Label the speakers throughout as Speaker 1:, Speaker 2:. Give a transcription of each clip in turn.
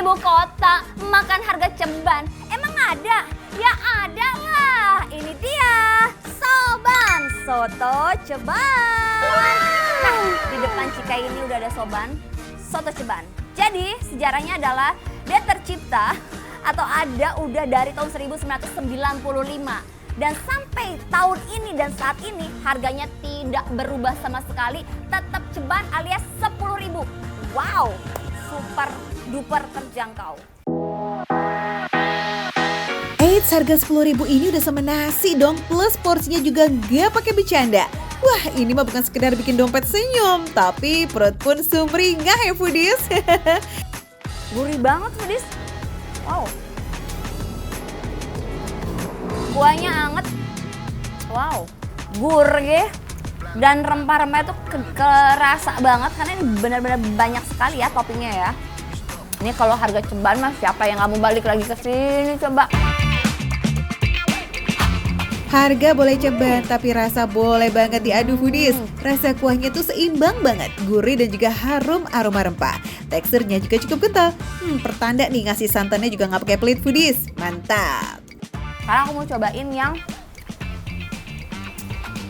Speaker 1: ibu kota makan harga ceban. Emang ada? Ya ada lah. Ini dia Soban Soto Ceban. Nah, di depan Cikai ini udah ada Soban Soto Ceban. Jadi sejarahnya adalah dia tercipta atau ada udah dari tahun 1995. Dan sampai tahun ini dan saat ini harganya tidak berubah sama sekali. Tetap ceban alias 10.000. Wow, super duper terjangkau.
Speaker 2: Eits, harga 10.000 ini udah sama nasi dong. Plus porsinya juga gak pakai bercanda. Wah, ini mah bukan sekedar bikin dompet senyum, tapi perut pun sumringah ya foodies.
Speaker 1: Gurih banget foodies. Wow. Kuahnya anget. Wow. Gurih. Dan rempah-rempah itu kerasa banget karena ini benar-benar banyak sekali ya toppingnya ya. Ini kalau harga ceban mah siapa yang nggak mau balik lagi ke sini coba.
Speaker 2: Harga boleh ceban, tapi rasa boleh banget diadu foodies. Rasa kuahnya tuh seimbang banget, gurih dan juga harum aroma rempah. Teksturnya juga cukup kental. Pertanda nih ngasih santannya juga nggak pakai pelit foodies. Mantap.
Speaker 1: Sekarang aku mau cobain yang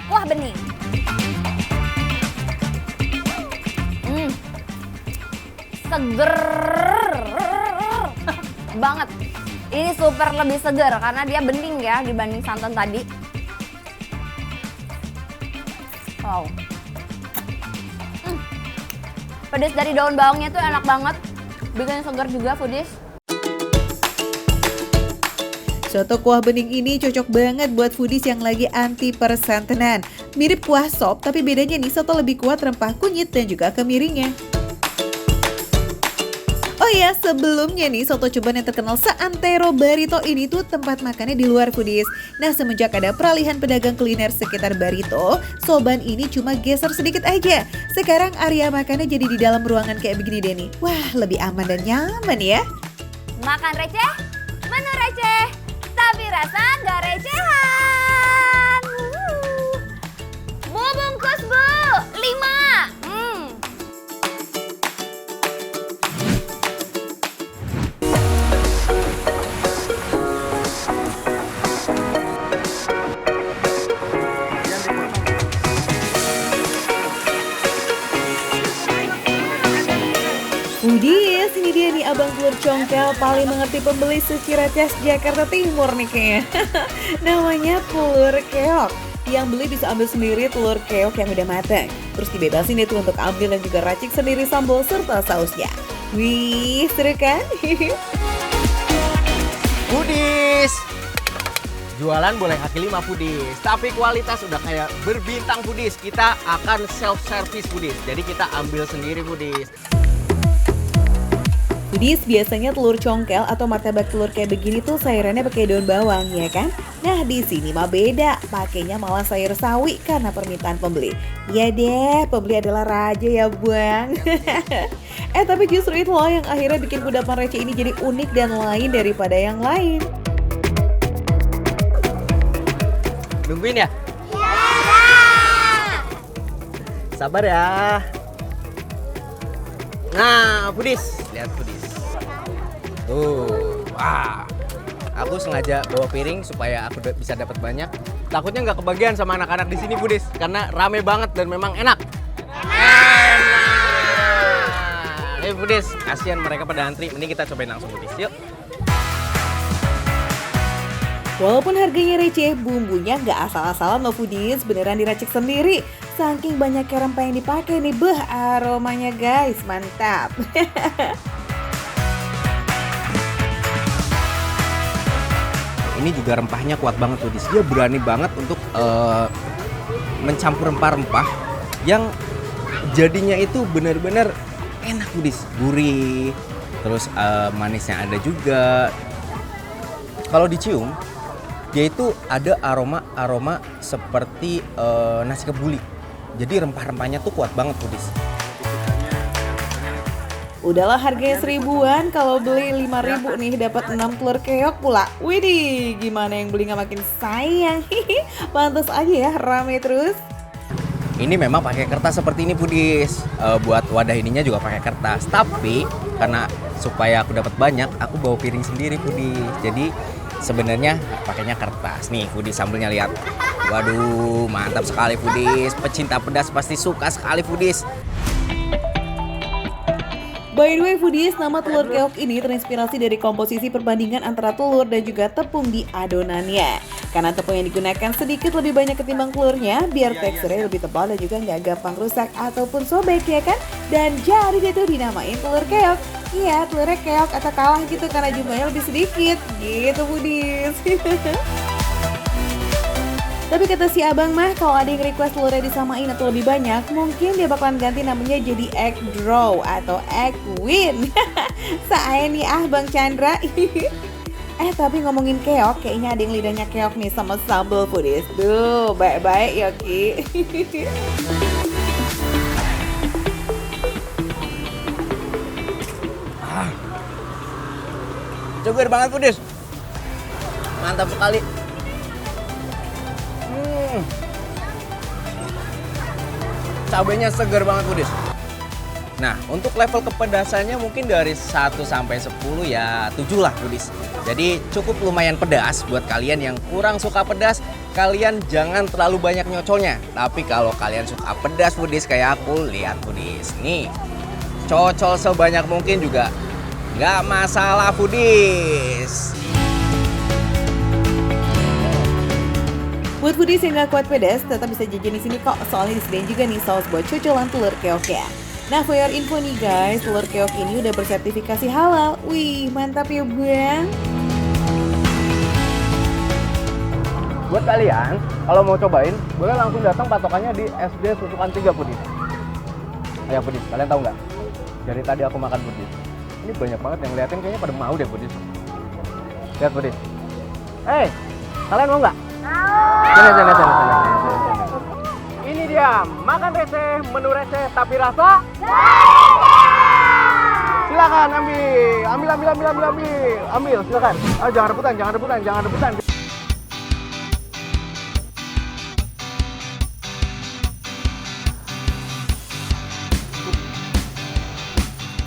Speaker 1: kuah bening. Seger banget. Ini super lebih seger karena dia bening ya dibanding santan tadi. Wow. Pedas dari daun bawangnya tuh enak banget. Bikin seger juga foodies.
Speaker 2: Soto kuah bening ini cocok banget buat foodies yang lagi anti persantanan. Mirip kuah sop, tapi bedanya nih soto lebih kuat rempah kunyit dan juga kemiringnya. Oh ya, sebelumnya nih soto ceban yang terkenal seantero Barito ini tuh tempat makannya di luar foodies. Nah, semenjak ada peralihan pedagang kuliner sekitar Barito, Soban ini cuma geser sedikit aja. Sekarang area makannya jadi di dalam ruangan kayak begini deh nih. Wah, lebih aman dan nyaman ya.
Speaker 1: Makan receh, menu receh, tapi rasa gak recehan. Bu, bungkus bu, 5.
Speaker 2: Foodies, ini dia nih abang telur congkel paling mengerti pembeli Ciracas Jakarta Timur nih kayaknya. Namanya telur keok. Yang beli bisa ambil sendiri telur keok yang udah matang. Terus dibebasin itu untuk ambil dan juga racik sendiri sambal serta sausnya. Wih, seru kan?
Speaker 3: Foodies, jualan boleh kaki 5 foodies, tapi kualitas udah kayak berbintang foodies. Kita akan self service foodies, jadi kita ambil sendiri foodies.
Speaker 2: Foodies, biasanya telur congkel atau martabak telur kayak begini tuh sayurannya pakai daun bawang, ya kan? Nah, di sini mah beda, pakainya malah sayur sawi karena permintaan pembeli. Ya deh, pembeli adalah raja ya, Bang. Tapi justru itu loh yang akhirnya bikin kudapan receh ini jadi unik dan lain daripada yang lain.
Speaker 3: Nungguin ya? Sabar ya. Nah, foodies, lihat foodies. Tuh, wah. Aku sengaja bawa piring supaya aku bisa dapat banyak. Takutnya nggak kebagian sama anak-anak di sini foodies, karena rame banget dan memang enak. Enak. Foodies, kasihan mereka pada antri. Mending kita cobain langsung foodies, yuk.
Speaker 2: Walaupun harganya receh, bumbunya nggak asal-asalan loh foodies, beneran diracik sendiri. Saking banyak rempah yang dipakai nih, aromanya guys, mantap.
Speaker 3: Ini juga rempahnya kuat banget foodies. Dia berani banget untuk mencampur rempah-rempah yang jadinya itu benar-benar enak foodies, gurih, terus manisnya ada juga. Kalau dicium, dia itu ada aroma seperti nasi kebuli. Jadi rempah-rempahnya tuh kuat banget foodies.
Speaker 2: Udahlah harganya 1.000-an, kalau beli 5.000 nih dapat 6 telur keok pula. Widih, gimana yang beli nggak makin sayang. Pantas aja ya rame terus.
Speaker 3: Ini memang pakai kertas seperti ini foodies. Buat wadah ininya juga pakai kertas. Tapi karena supaya aku dapat banyak, aku bawa piring sendiri Foodies. Jadi sebenarnya pakainya kertas. Nih Foodies, sambelnya lihat. Waduh, mantap sekali Foodies. Pecinta pedas pasti suka sekali Foodies.
Speaker 2: By the way Foodies, nama telur keok ini terinspirasi dari komposisi perbandingan antara telur dan juga tepung di adonannya. Karena tepung yang digunakan sedikit lebih banyak ketimbang telurnya, biar teksturnya lebih tebal dan juga nggak gampang rusak ataupun sobek ya kan? Dan jadi dia tuh dinamain telur keok. Iya, telurnya keok atau kalah gitu karena jumlahnya lebih sedikit. Gitu Foodies. Tapi kata si abang mah kalau ada yang request telurnya disamain atau lebih banyak, mungkin dia bakalan ganti namanya jadi egg draw atau egg win. Saya nih Bang Chandra. Tapi ngomongin keok, kayaknya ada yang lidahnya keok nih sama sambal Foodies. Duh, baik-baik ya Ki.
Speaker 3: Seger banget Foodies. Mantap sekali. Cabenya segar banget Foodies. Nah, untuk level kepedasannya mungkin dari 1 sampai 10 ya 7 lah Foodies. Jadi cukup lumayan pedas buat kalian yang kurang suka pedas. Kalian jangan terlalu banyak nyocolnya. Tapi kalau kalian suka pedas Foodies kayak aku, lihat Foodies. Nih, cocol sebanyak mungkin juga nggak masalah Foodies.
Speaker 2: Buat Foodies yang gak kuat pedas, tetap bisa jajan di sini kok. Soalnya disediain juga nih saus buat cocolan telur keoknya. Nah, for your info nih guys, telur keok ini udah bersertifikasi halal. Wih, mantap ya Bang.
Speaker 3: Buat kalian, kalau mau cobain, boleh langsung datang patokannya di SD Susukan 3 Foodies. Ayo Foodies, kalian tahu nggak? Dari tadi aku makan Foodies. Ini banyak banget yang liatin, kayaknya pada mau deh Foodies. Lihat Foodies. Kalian mau nggak? Sini. Ini dia, makan receh, menu receh tapi rasa silakan ambil, silakan. Jangan rebutan.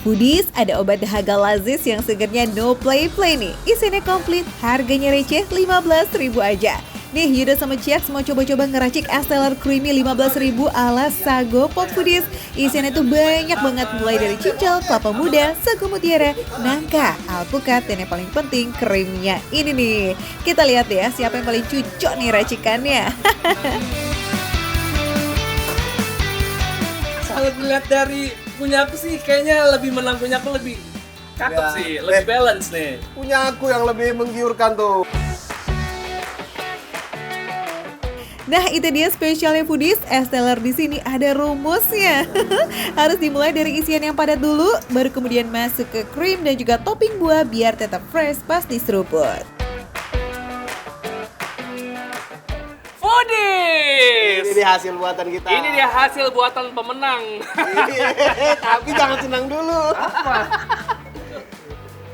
Speaker 2: Foodies, ada obat dahaga lazis yang segernya no play nih. Isinya komplit, harganya receh 15.000 aja. Nih, Yuda sama Ciaks mau coba-coba ngeracik es teler creamy 15.000 ala Sago Pop Foodies. Isinya tuh banyak banget, mulai dari cincau, kelapa muda, sagu mutiara, nangka, alpukat, dan yang paling penting krimnya ini nih. Kita lihat ya siapa yang paling cocok nih racikannya.
Speaker 4: Kalau dilihat dari punya aku sih kayaknya lebih menang, punya aku lebih cakep sih, lebih balance nih.
Speaker 5: Punya aku yang lebih menggiurkan tuh.
Speaker 2: Nah, itu dia spesialnya Foodies, es teler di sini ada rumusnya. Harus dimulai dari isian yang padat dulu, baru kemudian masuk ke krim dan juga topping buah biar tetap fresh pas diseruput.
Speaker 4: Foodies!
Speaker 5: Ini dia hasil buatan kita.
Speaker 4: Ini dia hasil buatan pemenang.
Speaker 5: Tapi jangan senang dulu. Apa?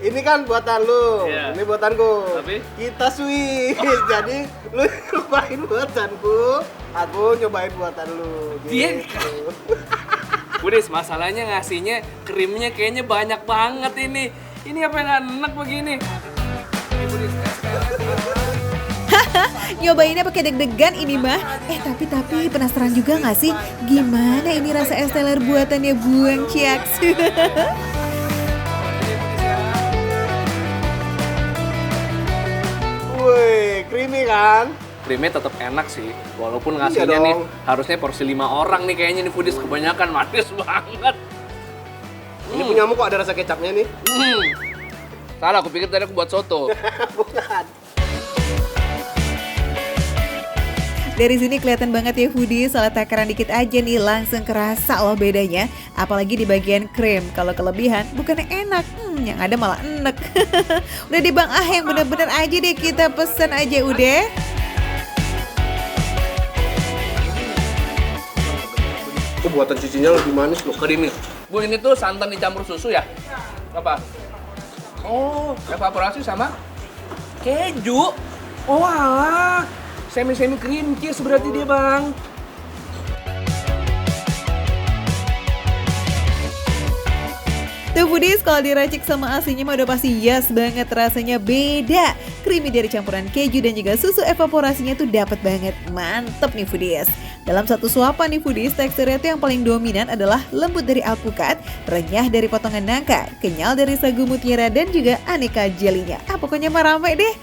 Speaker 5: Ini kan buatan lu,
Speaker 4: Iya.
Speaker 5: ini buatanku.
Speaker 4: Tapi?
Speaker 5: Kita sweet. Jadi lu nyobain buatanku, aku nyobain buatan lu.
Speaker 4: Dia-
Speaker 5: Gitu.
Speaker 4: Foodies, masalahnya ngasihnya krimnya kayaknya banyak banget ini. Ini apa yang nggak enak begini? Ini Foodies,
Speaker 2: Nyobainnya pakai deg-degan ini mah. Tapi penasaran juga nggak sih gimana ini rasa es teler buatannya Buang Ciaks?
Speaker 5: Wih, creamy kan?
Speaker 4: krimnya tetap enak sih, walaupun
Speaker 5: Iya
Speaker 4: ngasihnya nih
Speaker 5: dong.
Speaker 4: harusnya porsi 5 orang nih kayaknya nih Foodies, kebanyakan manis banget.
Speaker 5: Ini punyamu kok ada rasa kecapnya nih?
Speaker 4: Salah, aku pikir tadi aku buat soto.
Speaker 5: Bukan.
Speaker 2: Dari sini kelihatan banget ya Foodies, salah takaran dikit aja nih langsung kerasa loh bedanya. Apalagi di bagian krim, kalau kelebihan bukannya enak, yang ada malah enek. Udah deh Bang yang bener-bener aja deh kita pesen aja udah.
Speaker 5: Kok buatan cicinya lebih manis loh.
Speaker 4: Creamy. Bu, ini tuh santan dicampur susu ya? Apa? Oh, evaporasi sama keju. Oh alah, semi-semi cream cheese berarti dia Bang.
Speaker 2: Tuh foodies, kalau diracik sama asinya mah udah pasti yes banget, rasanya beda. Creamy dari campuran keju dan juga susu evaporasinya tuh dapat banget. Mantep nih foodies. Dalam satu suapan nih foodies, teksturnya tuh yang paling dominan adalah lembut dari alpukat, renyah dari potongan nangka, kenyal dari sagu mutiara dan juga aneka jelinya. Pokoknya mah rame deh.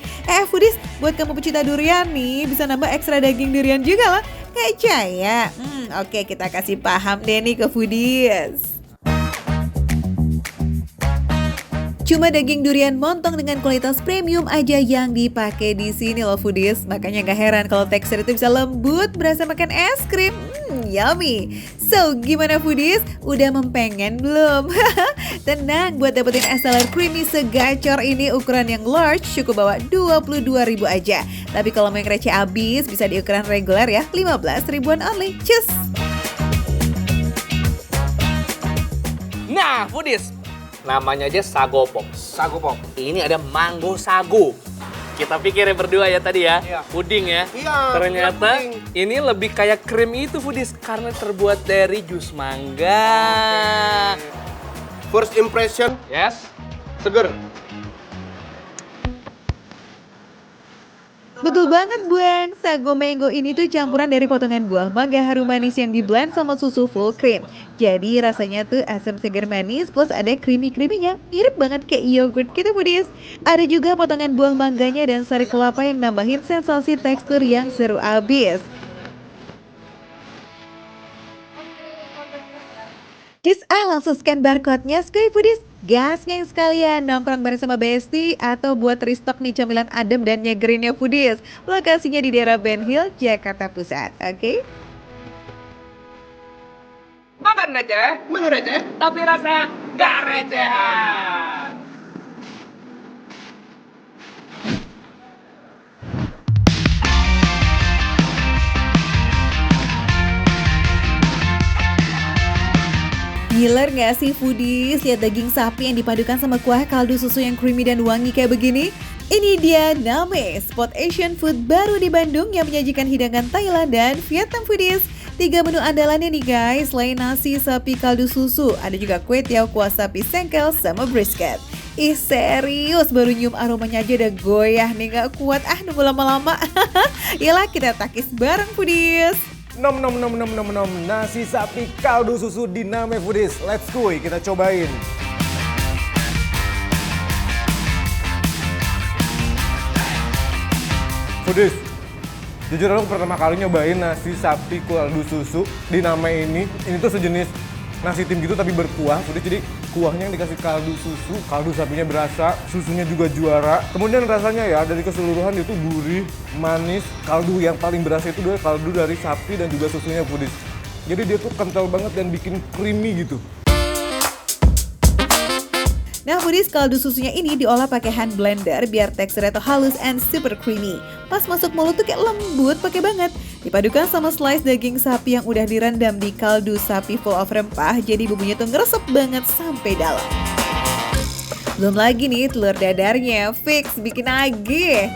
Speaker 2: Foodies, buat kamu pecinta durian nih, bisa nambah ekstra daging durian juga loh. Percaya? Oke, kita kasih paham deh nih ke foodies. Cuma daging durian montong dengan kualitas premium aja yang dipakai di sini loh foodies. Makanya gak heran kalau tekstur itu bisa lembut, berasa makan es krim. Yummy. So, gimana foodies? Udah mempengen belum? Tenang, buat dapetin es teler creamy segacor ini ukuran yang large cukup bawa 22.000 aja. Tapi kalau mau yang receh abis bisa di ukuran reguler ya, 15 ribuan only. Cus!
Speaker 4: Nah, foodies, namanya aja sago pop.
Speaker 5: Sagu pop.
Speaker 4: Ini ada mango sago. Kita pikir ya berdua ya tadi ya,
Speaker 5: Iya.
Speaker 4: puding ya.
Speaker 5: Iya,
Speaker 4: Ternyata
Speaker 5: puding.
Speaker 4: ini lebih kayak krim itu foodies karena terbuat dari jus mangga.
Speaker 5: First impression,
Speaker 4: Yes.
Speaker 5: seger.
Speaker 2: Betul banget Buan, sago mango ini tuh campuran dari potongan buah mangga harum manis yang diblend sama susu full cream. Jadi rasanya tuh asam segar manis plus ada creamy-creaminya, mirip banget kayak yogurt gitu foodies. Ada juga potongan buah mangganya dan sari kelapa yang nambahin sensasi tekstur yang seru abis. Langsung scan barcode-nya Squid Foodies. Gasnya sekalian nongkrong bareng sama Besti atau buat restock nih camilan adem dan nyegerinnya foodies. Lokasinya di daerah Ben Hill, Jakarta Pusat. Oke?
Speaker 4: Makan receh, tapi rasa gak recehan.
Speaker 2: Gila gak sih foodies? Lihat daging sapi yang dipadukan sama kuah kaldu susu yang creamy dan wangi kayak begini. Ini dia Name, spot Asian food baru di Bandung yang menyajikan hidangan Thailand dan Vietnam foodies. 3 menu andalannya nih guys, selain nasi sapi kaldu susu, ada juga kue tiaw kuah sapi sengkel sama brisket. Ih serius, baru nyium aromanya aja udah goyah nih, gak kuat nunggu lama-lama. Yalah kita takis bareng foodies.
Speaker 6: Nom nom nom nom nom nom, nasi sapi kaldu susu di Name Foodies. Let's go, kita cobain. Foodies, jujur aku pertama kali nyobain nasi sapi kaldu susu di Name ini. Ini tuh sejenis nasi tim gitu tapi berkuah. Foodies, jadi kuahnya yang dikasih kaldu susu, kaldu sapinya berasa, susunya juga juara. Kemudian rasanya ya dari keseluruhan itu gurih, manis. Kaldu yang paling berasa itu adalah kaldu dari sapi dan juga susunya foodies. Jadi dia tuh kental banget dan bikin creamy gitu.
Speaker 2: Nah foodies, kaldu susunya ini diolah pakai hand blender biar teksturnya tuh halus and super creamy. Pas masuk mulut tuh kayak lembut, pakai banget. Dipadukan sama slice daging sapi yang udah direndam di kaldu sapi full of rempah, jadi bumbunya tuh ngeresep banget sampai dalam. Belum lagi nih telur dadarnya, fix bikin nagih.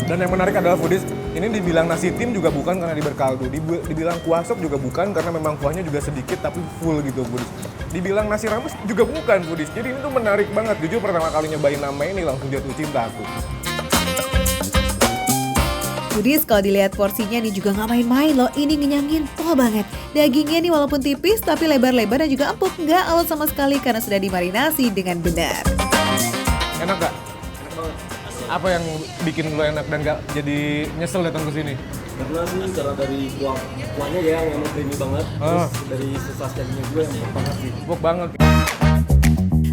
Speaker 6: Dan yang menarik adalah foodies, ini dibilang nasi tim juga bukan karena berkaldu. Dibilang kuah sop juga bukan karena memang kuahnya juga sedikit tapi full gitu foodies. Dibilang nasi rames juga bukan foodies. Jadi ini tuh menarik banget. Jujur pertama kali nyobain nama ini langsung jatuh cinta aku.
Speaker 2: Foodies, kalau dilihat porsinya nih juga nggak main-main loh. Ini ngenyangin pol banget. Dagingnya nih walaupun tipis tapi lebar-lebar dan juga empuk. Nggak alot sama sekali karena sudah dimarinasi dengan benar.
Speaker 6: Enak gak? Enak banget. Apa yang bikin lo enak dan gak jadi nyesel datang ke sini?
Speaker 7: Karena sih cara dari kuahnya ya yang emang creamy banget, terus dari sensasi dagingnya juga yang empuk banget sih.
Speaker 6: Empuk banget.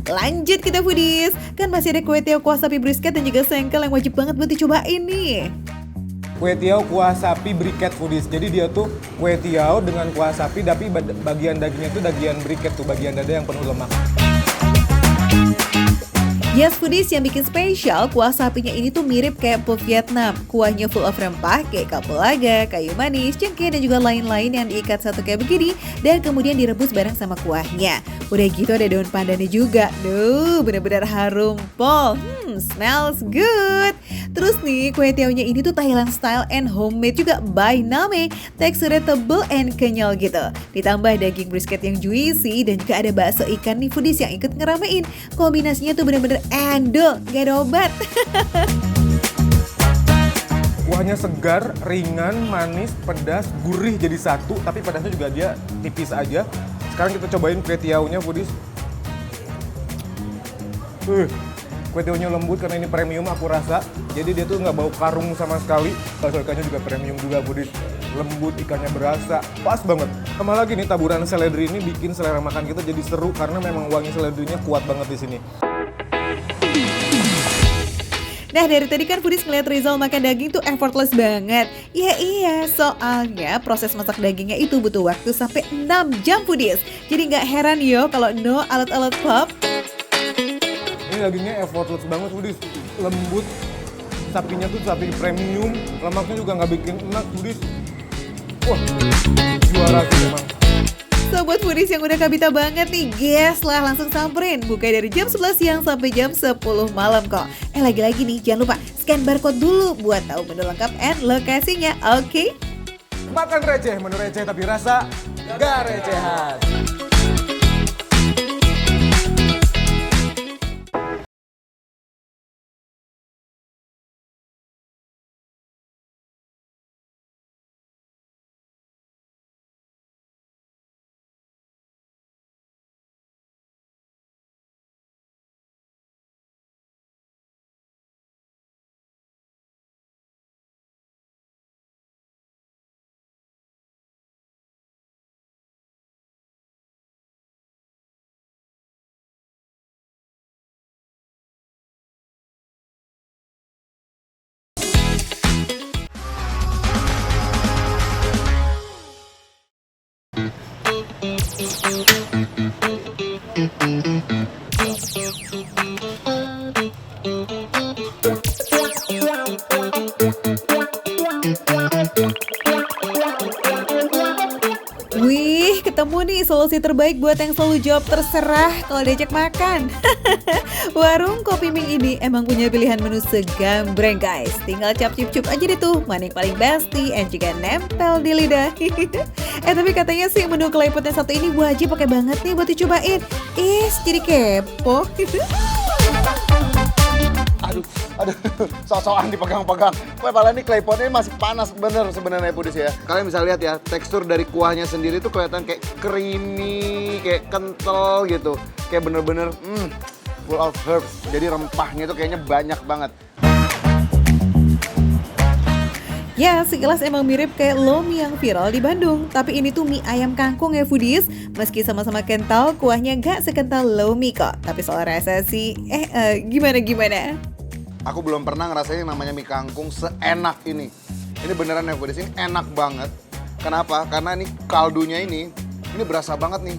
Speaker 2: Lanjut kita foodies, kan masih ada kue tiaw kuah sapi brisket dan juga sengkel yang wajib banget buat dicobain nih.
Speaker 6: Kue tiaw kuah sapi briket foodies. Jadi dia tuh kue tiaw dengan kuah sapi tapi bagian dagingnya tuh bagian briket tuh, bagian dada yang penuh lemak.
Speaker 2: Yes foodies, yang bikin spesial kuah sapinya ini tuh mirip kayak empuk Vietnam. Kuahnya full of rempah kayak kapulaga, kayu manis, cengkeh dan juga lain-lain yang diikat satu kayak begini dan kemudian direbus bareng sama kuahnya. Udah gitu ada daun pandannya juga. Duh, bener-bener harum pol. Smells good. Terus nih, kue tiaonya ini tuh Thailand style and homemade juga by Name. Teksturnya tebel and kenyal gitu. Ditambah daging brisket yang juicy dan juga ada bakso ikan nih foodies yang ikut ngeramein. Kombinasinya tuh bener-bener endol, gak ada obat.
Speaker 6: Kuahnya segar, ringan, manis, pedas, gurih jadi satu, tapi pedasnya juga dia tipis aja. Sekarang kita cobain kue tiaonya, foodies. Kue tiaonya lembut karena ini premium aku rasa. Jadi dia tuh nggak bau karung sama sekali. Bakso ikannya juga premium juga, foodies. Lembut, ikannya berasa, pas banget. Sama lagi nih taburan seledri ini bikin selera makan kita jadi seru karena memang wangi seledrinya kuat banget di sini.
Speaker 2: Nah dari tadi kan foodies ngeliat Rizal makan daging tuh effortless banget. Ya iya, soalnya proses masak dagingnya itu butuh waktu sampai 6 jam foodies. Jadi nggak heran yo kalau no alat-alat pop.
Speaker 6: Ini dagingnya effortless banget, foodies. Lembut, sapinya tuh sapi premium, lemaknya juga nggak bikin enak, foodies. Wah, juara sih memang.
Speaker 2: Sobat foodies yang udah kabita banget nih, guys lah langsung samperin. Buka dari jam 11 siang sampai jam 10 malam kok. Lagi-lagi nih jangan lupa scan barcode dulu buat tahu menu lengkap and lokasinya, oke?
Speaker 6: Makan receh, menu receh tapi rasa gak recehan.
Speaker 2: Wih, ketemu nih solusi terbaik buat yang selalu jawab terserah kalau diajak makan. Warung Kopi Ming ini emang punya pilihan menu segambreng guys. Tinggal cap-cip-cup aja deh tuh, mana yang paling besti and juga nempel di lidah. Tapi katanya sih menu claypot yang satu ini wajib pakai banget nih buat dicobain. Jadi kepo.
Speaker 5: Aduh, sok-sokan dipegang-pegang. Wah, padahal ini claypotnya masih panas bener sebenarnya foodies ya. Kalian bisa lihat ya, tekstur dari kuahnya sendiri tuh kelihatan kayak creamy, kayak kental gitu. Kayak bener-bener full of herbs. Jadi rempahnya tuh kayaknya banyak banget.
Speaker 2: Ya, sekilas emang mirip kayak lomi yang viral di Bandung. Tapi ini tuh mie ayam kangkung ya foodies. Meski sama-sama kental, kuahnya gak sekental lomi kok. Tapi soal rasa sih, gimana?
Speaker 5: Aku belum pernah ngerasain yang namanya mie kangkung seenak ini. Ini beneran ya foodies, ini enak banget. Kenapa? Karena ini kaldunya ini berasa banget nih.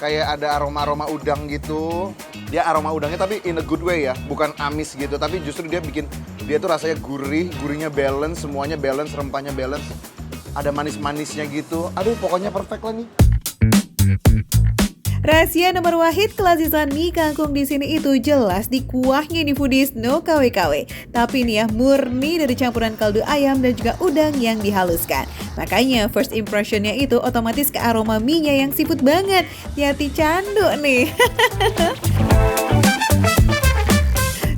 Speaker 5: Kayak ada aroma-aroma udang gitu. Dia aroma udangnya tapi in a good way ya. Bukan amis gitu, tapi justru dia tuh rasanya gurihnya balance, semuanya balance, rempahnya balance. Ada manis-manisnya gitu. Aduh, pokoknya perfect lah nih.
Speaker 2: Rahasia nomor wahid kelasisan mie kangkung di sini itu jelas di kuahnya nih foodies, no KW-KW. Tapi nih ya murni dari campuran kaldu ayam dan juga udang yang dihaluskan. Makanya first impressionnya itu otomatis ke aroma mie-nya yang seafood banget. Hati-hati candu nih.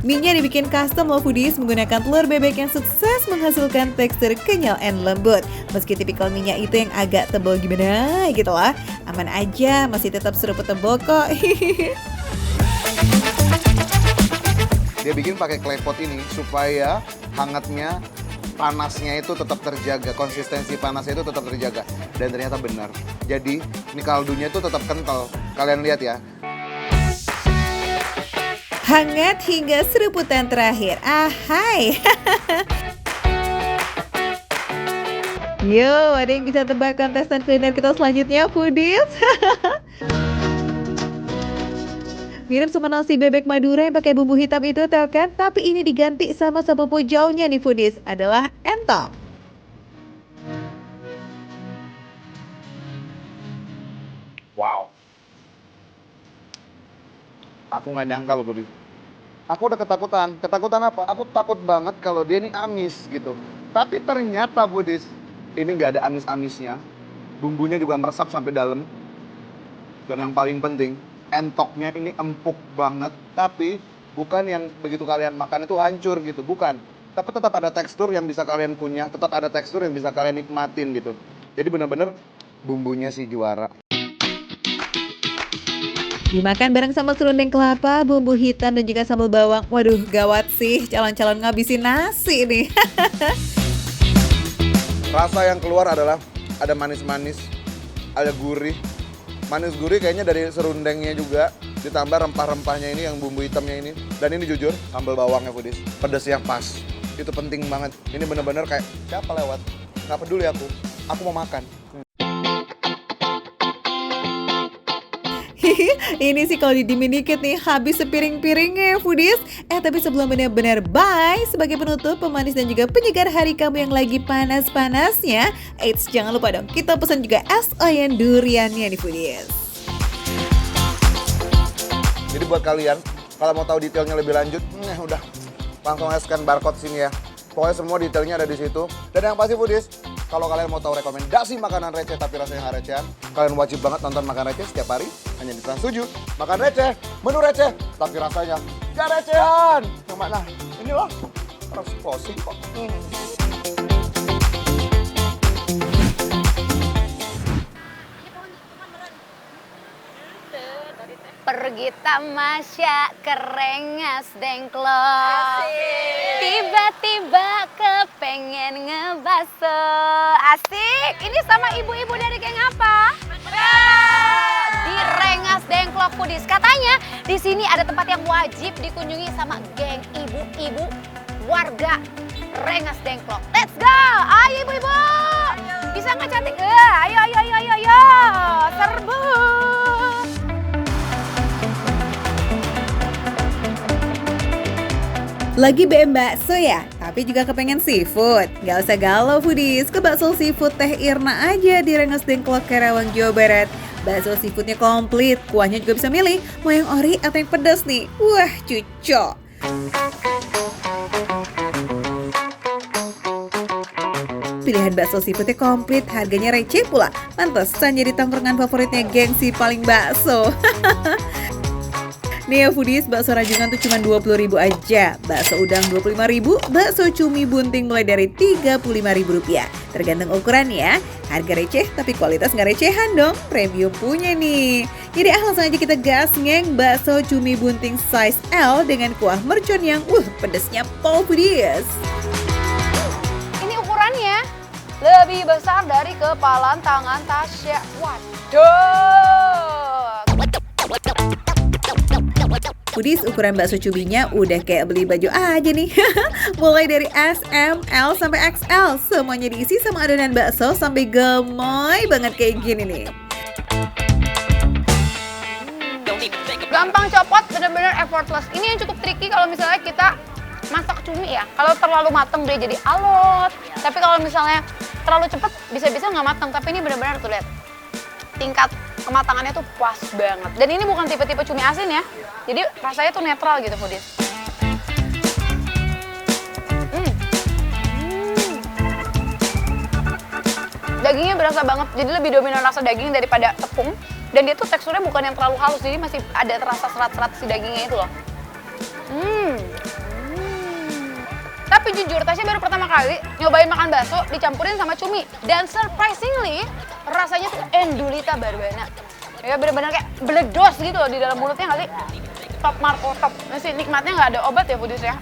Speaker 2: Mie-nya dibikin custom loh foodies menggunakan telur bebek yang sukses menghasilkan tekstur kenyal and lembut. Meski tipikal mie-nya itu yang agak tebal gimana gitu lah, aman aja, masih tetap seruput tebal kok.
Speaker 5: Dia bikin pakai claypot ini supaya hangatnya, panasnya itu tetap terjaga, konsistensi panasnya itu tetap terjaga. Dan ternyata benar. Jadi ini kaldunya itu tetap kental. Kalian lihat ya.
Speaker 2: Hangat hingga seruputan terakhir. Hai. Yo, ada yang bisa tebak kontestan kuliner kita selanjutnya, foodies? Mirip sama nasi bebek Madura yang pakai bumbu hitam itu, tau kan? Tapi ini diganti sama sepupu jauhnya nih, foodies. Adalah entong.
Speaker 5: Wow. Aku nggak nyangka loh, Budi. Aku udah ketakutan. Ketakutan apa? Aku takut banget kalau dia ini amis gitu. Tapi ternyata Budis, ini nggak ada amis-amisnya. Bumbunya juga meresap sampai dalam. Dan yang paling penting, entoknya ini empuk banget. Tapi bukan yang begitu kalian makan itu hancur gitu, bukan. Tapi tetap ada tekstur yang bisa kalian punya, tetap ada tekstur yang bisa kalian nikmatin gitu. Jadi benar-benar bumbunya sih juara.
Speaker 2: Dimakan bareng sambal serundeng kelapa, bumbu hitam dan juga sambal bawang. Waduh, gawat sih, calon-calon ngabisin nasi nih.
Speaker 5: Rasa yang keluar adalah ada manis-manis, ada gurih. Manis gurih kayaknya dari serundengnya juga, ditambah rempah-rempahnya ini yang bumbu hitamnya ini. Dan ini jujur, sambal bawangnya Budis, pedasnya pas. Itu penting banget. Ini benar-benar kayak siapa lewat, nggak peduli aku mau makan.
Speaker 2: Ini sih kalau didimin dikit nih habis sepiring-piringnya ya foodies. Tapi sebelum benar-benar bye, sebagai penutup, pemanis dan juga penyegar hari kamu yang lagi panas-panasnya, eits, jangan lupa dong kita pesan juga es oyen duriannya nih foodies.
Speaker 5: Jadi buat kalian, kalau mau tahu detailnya lebih lanjut, udah langsung aja scan barcode sini ya. Pokoknya semua detailnya ada di situ. Dan yang pasti foodies, kalau kalian mau tahu rekomendasi makanan receh tapi rasanya nggak recehan, kalian wajib banget nonton Makan Receh setiap hari hanya di Trans 7. Makan Receh, menu receh tapi rasanya nggak recehan. Yang mana? Inilah harus closing kok.
Speaker 1: Pergi tamasya ke Rengas Dengklok. Tiba-tiba kepengen ngebaso. Asik. Ini sama ibu-ibu dari geng apa? Di Rengas Dengklok Foodies. Katanya di sini ada tempat yang wajib dikunjungi sama geng ibu-ibu warga Rengas Dengklok. Let's go. Ayo ibu-ibu. Bisa nggak cantik? Ayo. Serbu.
Speaker 2: Lagi BM bakso ya? Tapi juga kepengen seafood? Gak usah galau foodies, ke bakso seafood Teh Irna aja di Rengas Dengklok, Karawang, Jawa Barat. Bakso seafoodnya komplit, kuahnya juga bisa milih mau yang ori atau yang pedas nih. Wah, cucok. Pilihan bakso seafoodnya komplit, harganya receh pula. Pantesan jadi tongkrongan favoritnya gengsi paling bakso. Nih ya foodies, bakso rajungan tuh cuma 20.000 aja, bakso udang 25.000, bakso cumi bunting mulai dari 35.000 rupiah. Tergantung ukuran ya. Harga receh tapi kualitas nggak recehan dong, premium punya nih. Jadi langsung aja kita gas ngeng bakso cumi bunting size L dengan kuah mercon yang pedesnya pol foodies.
Speaker 1: Ini ukurannya lebih besar dari kepalan tangan Tasya. Waduh.
Speaker 2: Foodies, ukuran bakso cubinya udah kayak beli baju aja nih. Mulai dari S, M, L sampai XL, semuanya diisi sama adonan bakso sampai gemoy banget kayak gini nih.
Speaker 1: Gampang copot, bener-bener effortless. Ini yang cukup tricky kalau misalnya kita masak cumi ya. Kalau terlalu mateng dia jadi alot. Tapi kalau misalnya terlalu cepet, bisa-bisa nggak mateng. Tapi ini bener-bener tuh lihat, tingkat kematangannya tuh pas banget. Dan ini bukan tipe-tipe cumi asin ya. Jadi rasanya tuh netral gitu foodies. Dagingnya berasa banget. Jadi lebih dominan rasa daging daripada tepung. Dan dia tuh teksturnya bukan yang terlalu halus. Jadi masih ada terasa serat-serat si dagingnya itu loh. Tapi jujur, Tasya baru pertama kali nyobain makan bakso dicampurin sama cumi. Dan surprisingly, rasanya tuh endulita barbana. Ya bener-bener kayak beledos gitu loh di dalam mulutnya nggak sih? Top Marco top. Masih nikmatnya nggak ada obat ya foodies ya.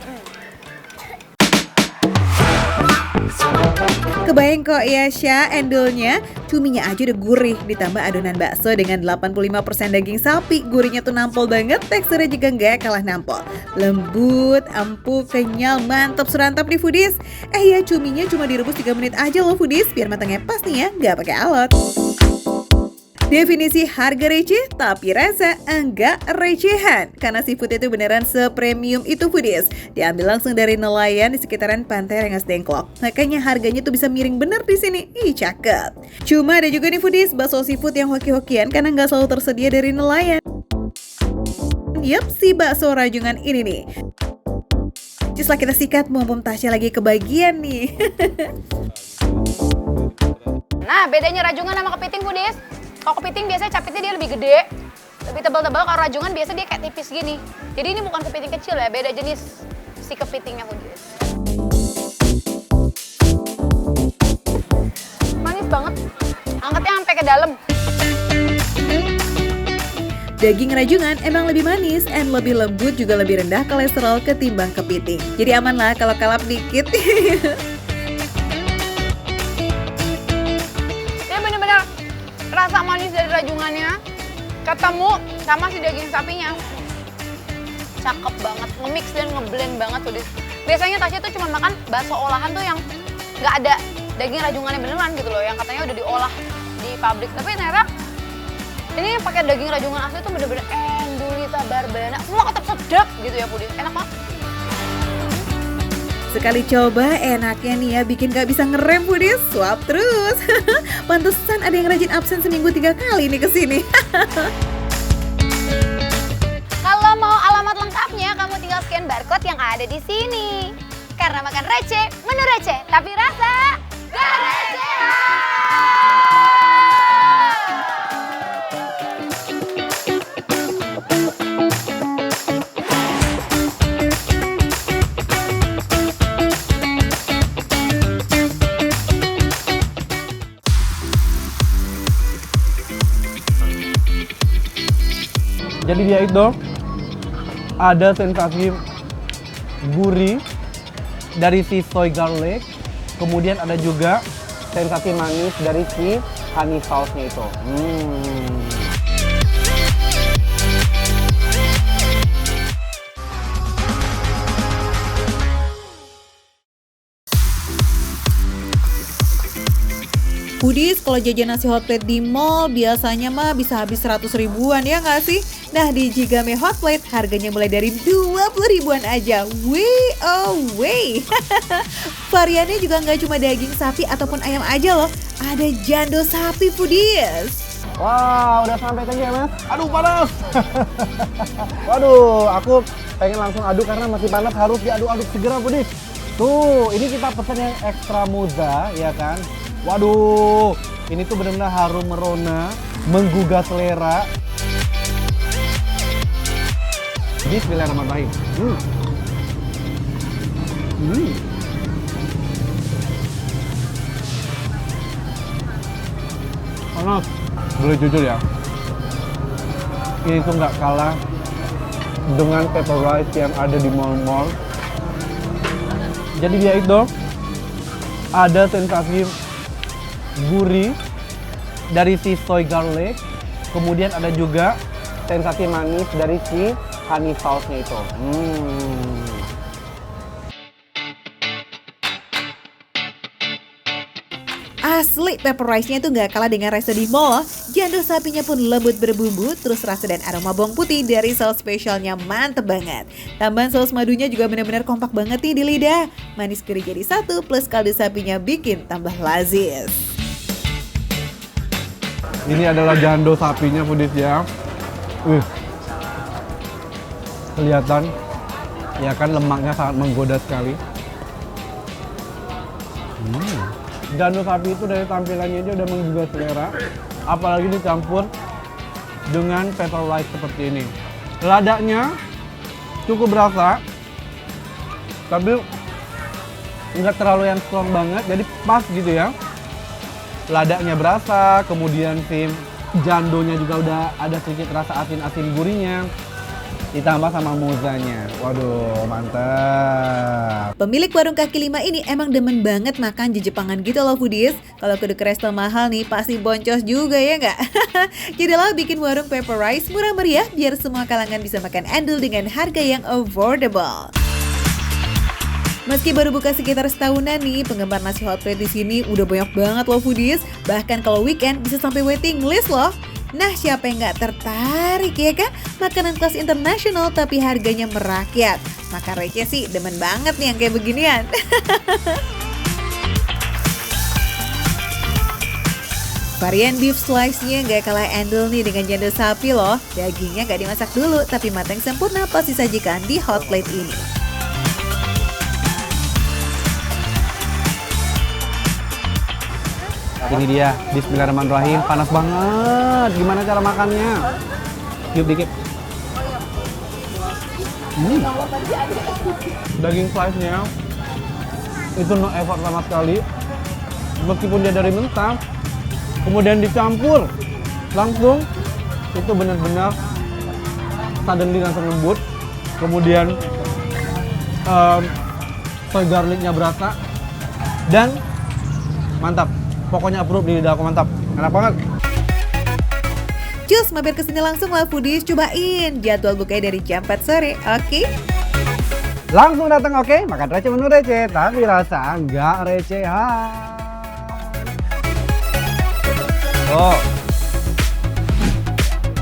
Speaker 2: Kebayang kok ya Sya, endulnya, cuminya aja udah gurih, ditambah adonan bakso dengan 85% daging sapi, gurihnya tuh nampol banget, teksturnya juga nggak kalah nampol. Lembut, empuk, kenyal, mantap surantap nih foodies. Ya cuminya cuma direbus 3 menit aja loh foodies, biar matangnya pas nih ya, nggak pakai alot. Definisi harga receh tapi rasa enggak recehan, karena seafood itu beneran sepremium itu foodies. Diambil langsung dari nelayan di sekitaran pantai Rengas Dengklok. Makanya harganya tuh bisa miring bener di sini. Ih, cakep. Cuma ada juga nih foodies bakso seafood yang hoki-hokian karena nggak selalu tersedia dari nelayan. Yup, si bakso rajungan ini nih. Cus lah kita sikat, mumpung Tasya lagi kebagian nih.
Speaker 8: Nah, bedanya rajungan sama kepiting, Budis. Kalau kepiting biasanya capitnya dia lebih gede, lebih tebal-tebal. Kalau rajungan biasanya dia kayak tipis gini. Jadi ini bukan kepiting kecil ya, beda jenis si kepitingnya, Budis. Manis banget. Angkatnya sampai ke dalam.
Speaker 2: Daging rajungan emang lebih manis and lebih lembut, juga lebih rendah kolesterol ketimbang kepiting. Jadi aman lah kalau kalap dikit.
Speaker 8: Dia bener-bener rasa manis dari rajungannya ketemu sama si daging sapinya. Cakep banget, nge-mix dan ngeblend banget tuh. Biasanya Tasya tuh cuma makan bakso olahan tuh yang nggak ada daging rajungannya beneran gitu loh, yang katanya udah diolah di pabrik. Tapi ternyata ini pakai daging rajungan asli tuh bener-bener endulita barbana. Semua tetap sedap gitu ya, Pudis. Enak banget.
Speaker 2: Sekali coba enaknya nih ya, bikin gak bisa ngerem Budis, swap terus. Pantesan ada yang rajin absen seminggu 3 kali nih kesini.
Speaker 8: Kalau mau alamat lengkapnya, kamu tinggal scan barcode yang ada di sini. Karena makan receh, menu receh, tapi rasa gak receh.
Speaker 6: Jadi dia itu ada sensasi gurih dari si soy garlic, kemudian ada juga sensasi manis dari si honey sauce-nya itu.
Speaker 2: Budis, kalau jajan nasi hot plate di mall biasanya mah bisa habis 100 ribuan ya nggak sih? Nah di Jigame Hot Plate harganya mulai dari 20 ribuan aja. Way oh way. Variannya juga nggak cuma daging sapi ataupun ayam aja loh. Ada jando sapi Budis.
Speaker 6: Wah, udah sampai tadi ya Mas? Aduh panas. Waduh, aku pengen langsung aduk karena masih panas, harus diaduk-aduk segera Budis. Tuh, ini kita pesen yang ekstra muda ya kan? Waduh, ini tuh benar-benar harum merona, menggugah selera. Bismillahirrahmanirrahim. Panas. Boleh jujur ya, ini tuh nggak kalah dengan pepper rice yang ada di mall-mall. Jadi dia itu ada sensasi gurih dari si soy garlic, kemudian ada juga sensasi manis dari si honey sauce-nya itu.
Speaker 2: Asli pepper rice-nya itu nggak kalah dengan resto di mall loh. Jando sapinya pun lembut berbumbu, terus rasa dan aroma bawang putih dari saus spesialnya mantep banget. Tambahan saus madunya juga benar-benar kompak banget nih di lidah. Manis gurih jadi satu, plus kaldu sapinya bikin tambah lazis.
Speaker 6: Ini adalah jando sapinya Budis ya. Kelihatan ya kan, lemaknya sangat menggoda sekali. Jando sapi itu dari tampilannya aja udah menggugah selera, apalagi dicampur dengan pepper rice seperti ini. Ladanya cukup berasa, tapi nggak terlalu yang strong banget, jadi pas gitu ya. Ladanya berasa, kemudian si jandonya juga udah ada sedikit rasa asin-asin gurihnya, ditambah sama mozanya. Waduh, mantap.
Speaker 2: Pemilik warung kaki lima ini emang demen banget makan di Jepangan gitu loh Budis. Kalau kudu ke resto mahal nih pasti boncos juga ya nggak? Jadilah bikin warung pepper rice murah meriah biar semua kalangan bisa makan endul dengan harga yang affordable. Meski baru buka sekitar setahunan nih, penggemar nasi hot plate di sini udah banyak banget loh Budis. Bahkan kalau weekend bisa sampai waiting list loh. Nah, siapa yang nggak tertarik ya kan? Makanan kelas internasional tapi harganya merakyat. Makan receh sih demen banget nih yang kayak beginian. Varian beef slice-nya nggak kalah endul nih dengan jando sapi loh. Dagingnya nggak dimasak dulu tapi matang sempurna pas disajikan di hot plate ini.
Speaker 9: Ini dia, bismillahirrahmanirrahim, panas banget. Gimana cara makannya? Yuk dikit. Daging slice-nya itu no effort sama sekali. Meskipun dia dari mentah, kemudian dicampur langsung, itu benar-benar suddenly langsung lembut. Kemudian soy garlicnya berasa dan mantap. Pokoknya approve di lidah aku, mantap. Enak banget.
Speaker 2: Cus, mampir kesini langsung lah foodies, cobain. Jadwal bukanya dari jam 4 sore, oke?
Speaker 9: Langsung datang, oke? Makan receh menu receh, tapi rasa nggak recehan. Oh,